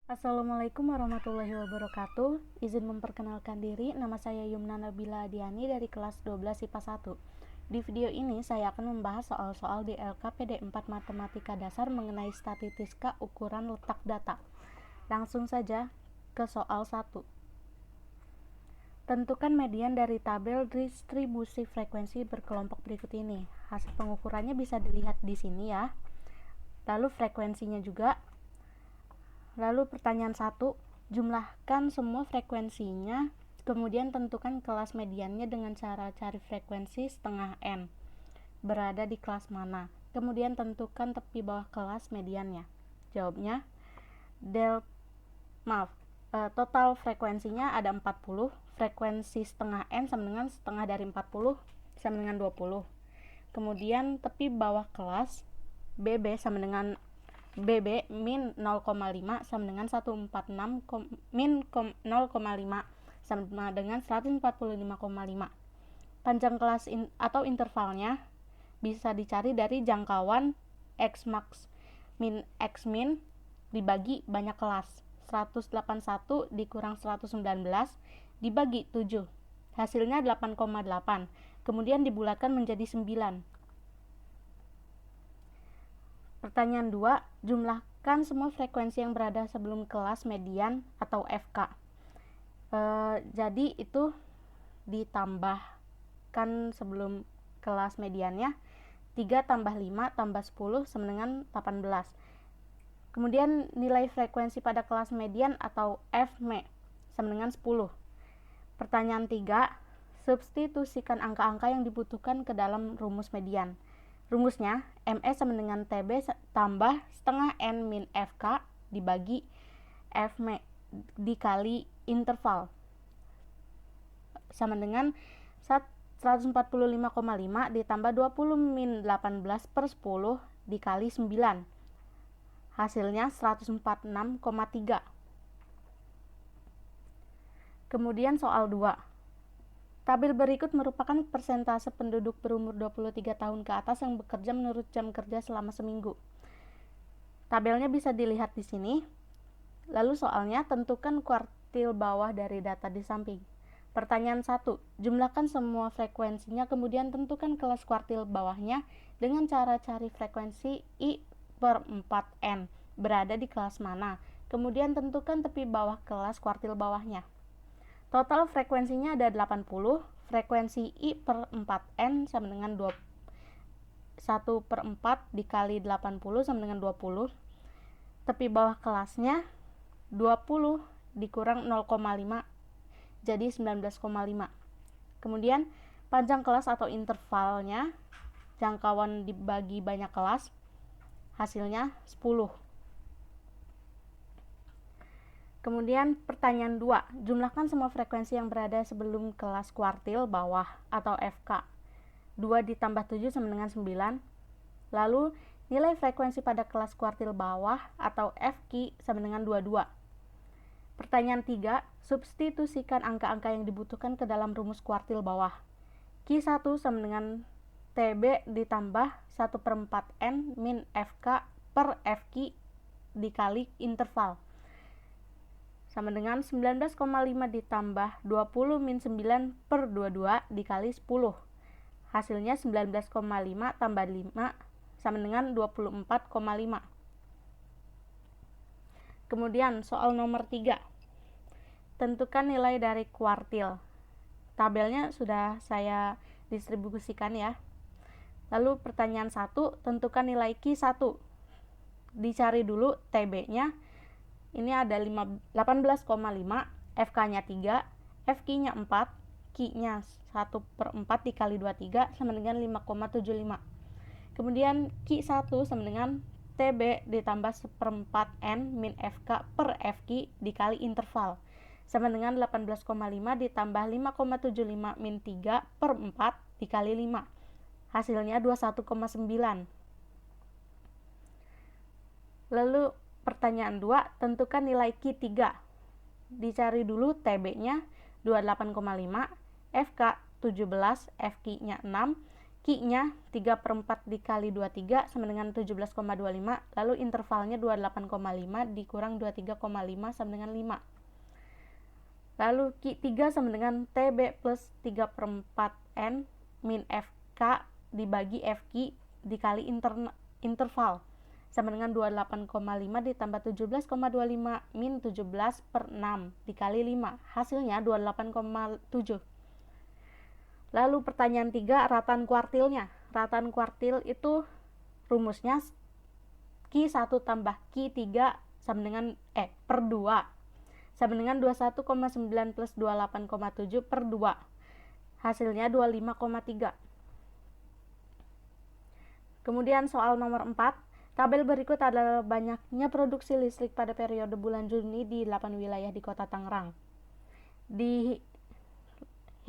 Assalamualaikum warahmatullahi wabarakatuh. Izin memperkenalkan diri, nama saya Yumna Nabila Adiani dari kelas 12 IPA 1. Di video ini saya akan membahas soal-soal di LKPD 4 Matematika Dasar mengenai statistika ukuran letak data. Langsung saja ke soal 1. Tentukan median dari tabel distribusi frekuensi berkelompok berikut ini. Hasil pengukurannya bisa dilihat di sini ya. Lalu frekuensinya juga. Lalu pertanyaan 1, jumlahkan semua frekuensinya, kemudian tentukan kelas mediannya dengan cara cari frekuensi setengah n. Berada di kelas mana? Kemudian tentukan tepi bawah kelas mediannya. Jawabnya, total frekuensinya ada 40, frekuensi setengah n sama dengan setengah dari 40 sama dengan 20. Kemudian tepi bawah kelas BB sama dengan BB min 0,5 sama dengan 146 min 0,5 sama dengan 145,5. Panjang kelas atau intervalnya bisa dicari dari jangkauan X max min X min dibagi banyak kelas. 181 dikurang 119 dibagi 7. Hasilnya 8,8. Kemudian dibulatkan menjadi 9. Pertanyaan 2, jumlahkan semua frekuensi yang berada sebelum kelas median atau FK. Jadi itu ditambahkan sebelum kelas mediannya 3 tambah 5 tambah 10 sama dengan 18. Kemudian nilai frekuensi pada kelas median atau Fm sama dengan 10. Pertanyaan 3, substitusikan angka-angka yang dibutuhkan ke dalam rumus median. Rumusnya, MS sama dengan TB tambah setengah N min FK dibagi Fm dikali interval sama dengan 145,5 ditambah 20 min 18 per 10 dikali 9. Hasilnya 146,3. Kemudian soal 2. Tabel berikut merupakan persentase penduduk berumur 23 tahun ke atas yang bekerja menurut jam kerja selama seminggu. Tabelnya bisa dilihat di sini. Lalu soalnya, tentukan kuartil bawah dari data di samping. Pertanyaan 1, jumlahkan semua frekuensinya, kemudian tentukan kelas kuartil bawahnya dengan cara cari frekuensi I per 4N. Berada di kelas mana? Kemudian tentukan tepi bawah kelas kuartil bawahnya. Total frekuensinya ada 80, frekuensi I per 4N sama dengan 1 per 4 dikali 80 sama dengan 20. Tepi bawah kelasnya 20 dikurang 0,5 jadi 19,5. Kemudian panjang kelas atau intervalnya, jangkauan dibagi banyak kelas, hasilnya 10. Kemudian pertanyaan 2, jumlahkan semua frekuensi yang berada sebelum kelas kuartil bawah atau FK. 2 ditambah 7 sama dengan 9. Lalu nilai frekuensi pada kelas kuartil bawah atau FQ sama dengan 22. Pertanyaan 3, substitusikan angka-angka yang dibutuhkan ke dalam rumus kuartil bawah. Q1 sama dengan TB ditambah 1 per 4N min FK per FQ dikali interval sama dengan 19,5 ditambah 20 min 9 per 22 dikali 10. Hasilnya 19,5 tambah 5 sama dengan 24,5. Kemudian soal nomor 3. Tentukan nilai dari kuartil. Tabelnya sudah saya distribusikan ya. Lalu pertanyaan 1, tentukan nilai Q1. Dicari dulu TB-nya. Ini ada 18,5, FK-nya 3, FQ-nya 4, Q-nya 1 per 4 dikali 23 sama dengan 5,75. Kemudian Q1 sama dengan TB ditambah 1/4N min FK per FQ dikali interval sama dengan 18,5 ditambah 5,75 min 3 per 4 dikali 5. Hasilnya 21,9. Lalu pertanyaan 2, tentukan nilai Q3. Dicari dulu TB-nya 28,5, FK 17, FQ-nya 6, Q-nya 3/4 dikali 23 sama dengan 17,25, lalu intervalnya 28,5 dikurang 23,5 sama dengan 5. Lalu Q3 sama dengan TB plus 3/4 N min FK dibagi FQ dikali interval sama dengan 28,5 ditambah 17,25 min 17/6 dikali 5. Hasilnya 28,7. Lalu pertanyaan 3, rataan kuartilnya. Rataan kuartil itu rumusnya Q1 tambah Q3 sama dengan per 2 sama dengan 21,9 plus 28,7 per 2. Hasilnya 25,3. Kemudian soal nomor 4. Tabel berikut adalah banyaknya produksi listrik pada periode bulan Juni di 8 wilayah di Kota Tangerang.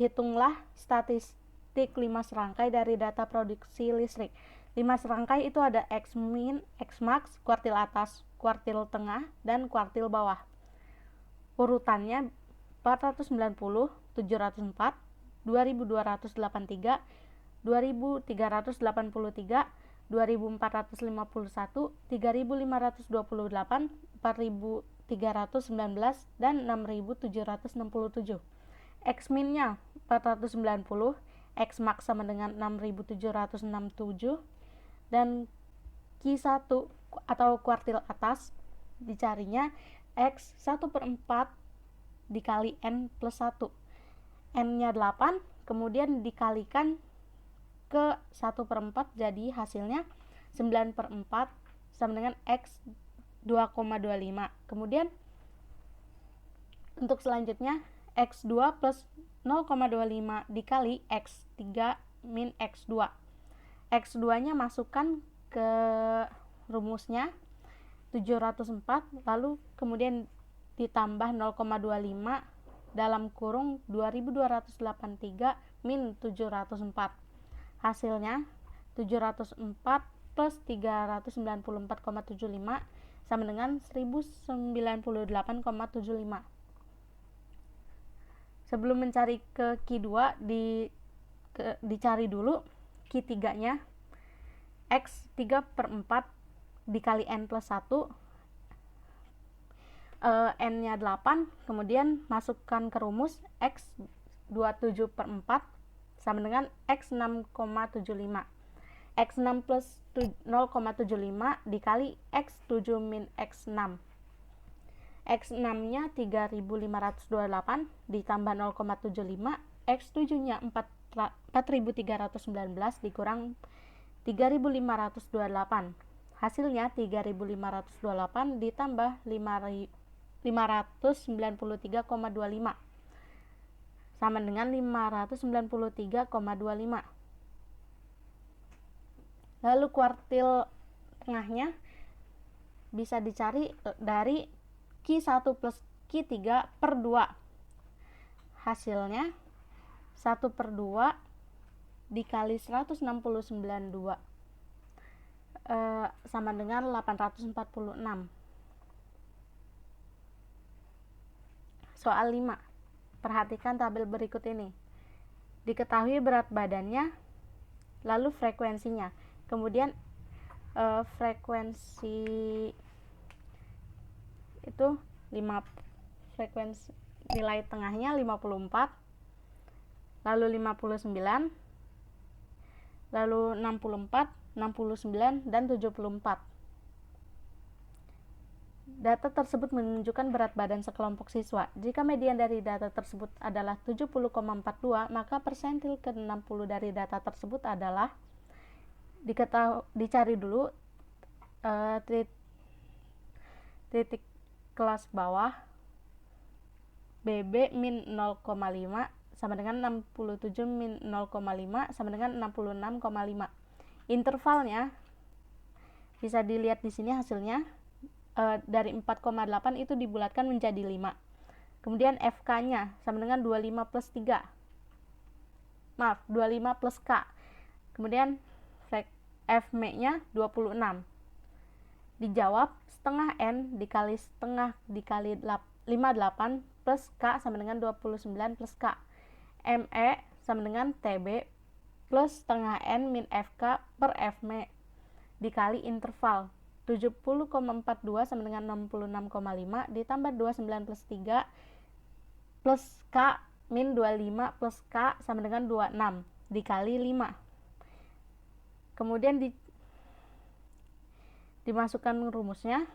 Hitunglah statistik 5 serangkai dari data produksi listrik. 5 serangkai itu ada X min, X max, kuartil atas, kuartil tengah, dan kuartil bawah. Urutannya 490, 704, 2283, 2383, 2451, 3528, 4319, dan 6767. X min-nya 490, X max sama dengan 6767, dan Q1 atau kuartil atas dicarinya X 1/4 dikali N plus 1. N-nya 8, kemudian dikalikan ke 1/4, jadi hasilnya 9/4 sama dengan X 2,25. Kemudian untuk selanjutnya X2 plus 0,25 dikali X3 min X2. X2-nya masukkan ke rumusnya 704, lalu kemudian ditambah 0,25 dalam kurung 2283 min 704. Hasilnya 704 plus 394,75 sama dengan 1098,75. Sebelum mencari ke Q2, dicari dulu Q3-nya. X 3/4 dikali N plus 1, N-nya 8, kemudian masukkan ke rumus X 27/4 sama dengan X 6,75. X 6 plus 0,75 dikali X 7 min X 6. X 6-nya 3528 ditambah 0,75, X 7-nya 4319 dikurang 3528. Hasilnya 3528 ditambah 593,25 sama dengan 593,25. Lalu kuartil tengahnya bisa dicari dari Q1 plus Q3 per 2. Hasilnya 1/2 dikali 169,2 sama dengan 846. Soal 5. Perhatikan tabel berikut ini. Diketahui berat badannya, lalu frekuensinya. Kemudian frekuensi itu 5, frekuensi nilai tengahnya 54, lalu 59, lalu 64, 69, dan 74. Data tersebut menunjukkan berat badan sekelompok siswa. Jika median dari data tersebut adalah 70,42, maka persentil ke-60 dari data tersebut adalah dicari dulu titik kelas bawah BB min 0,5 sama dengan 67 min 0,5 sama dengan 66,5. Intervalnya bisa dilihat di sini hasilnya dari 4,8 itu dibulatkan menjadi 5. Kemudian FK-nya sama dengan 25 plus 3. 25 plus K. Kemudian Fm-nya 26. Dijawab setengah N dikali setengah dikali 58 plus K sama dengan 29 plus K. ME sama dengan TB plus setengah N min FK per Fm dikali interval 70,42 sama dengan 66,5 ditambah 29 plus 3 plus K min 25 plus K sama dengan 26 dikali 5. Kemudian dimasukkan rumusnya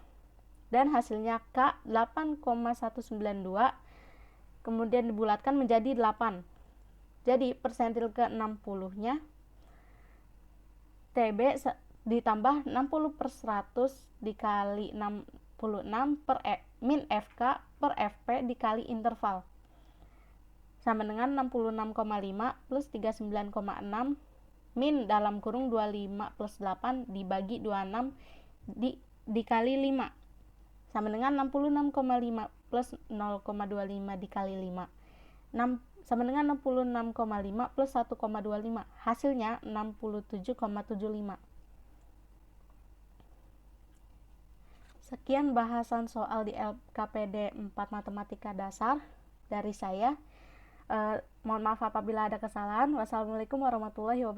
dan hasilnya K 8,192, kemudian dibulatkan menjadi 8. Jadi persentil ke-60-nya TB ditambah 60 per 100 dikali 66 per min FK per FP dikali interval sama dengan 66,5 plus 39,6 min dalam kurung 25 plus 8 dibagi 26 dikali 5 sama dengan 66,5 plus 0,25 dikali 5 sama dengan 66,5 plus 1,25, hasilnya 67,75. Sekian bahasan soal di LKPD 4 Matematika Dasar dari saya. Mohon maaf apabila ada kesalahan. Wassalamualaikum warahmatullahi wabarakatuh.